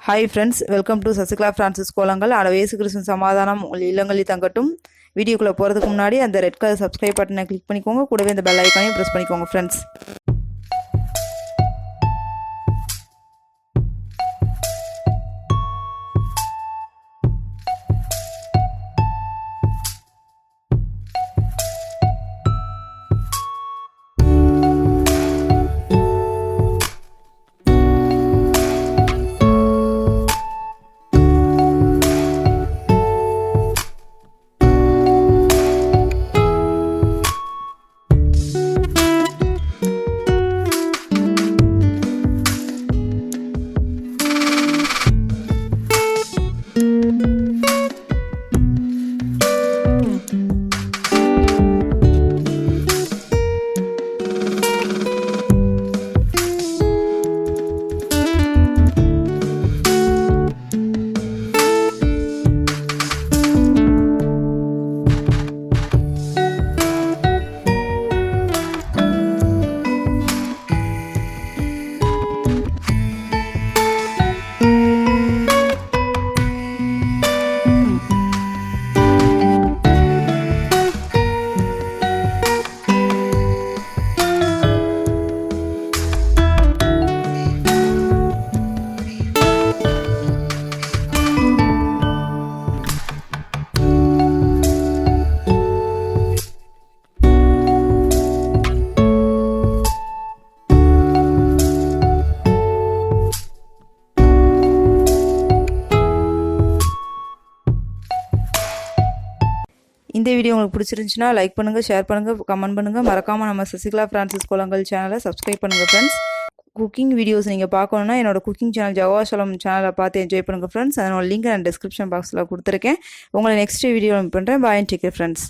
Hi friends, welcome to Sasikala Francis கோலங்கள். அட இயேசு கிறிஸ்துவின் சமாதானம் உங்கள் இல்லங்களில் தங்கட்டும். வீடியோக்குள்ளே போகிறதுக்கு முன்னாடி அந்த ரெட் கலர் சப்ஸ்கிரைப் பட்டனை கிளிக் பண்ணிக்கோங்க. கூடவே இந்த பெல் ஐக்கானையும் ப்ரெஸ் பண்ணிக்கோங்க ஃப்ரெண்ட்ஸ். இந்த வீடியோ உங்களுக்கு பிடிச்சிருந்துச்சுன்னா லைக் பண்ணுங்கள், ஷேர் பண்ணுங்கள், கமெண்ட் பண்ணுங்கள். மறக்காமல் நம்ம சசிகலா ஃப்ரான்சிஸ் கோலங்கள் சேனலை சப்ஸ்கிரைப் பண்ணுங்கள் ஃப்ரெண்ட்ஸ். குக்கிங் வீடியோஸ் நீங்கள் பார்க்கணுன்னா என்னோட குக்கிங் சேனல் ஜவாஷலம் சேனலை பார்த்து என்ஜாய் பண்ணுங்கள் ஃப்ரெண்ட்ஸ். அதனோட லிங்க் நான் டிஸ்கிரிப்ஷன் பாக்ஸில் கொடுத்துருக்கேன். உங்களை நெக்ஸ்ட் வீடியோ பண்ணுறேன். பாய் அண்ட் டேக் கேர் ஃப்ரெண்ட்ஸ்.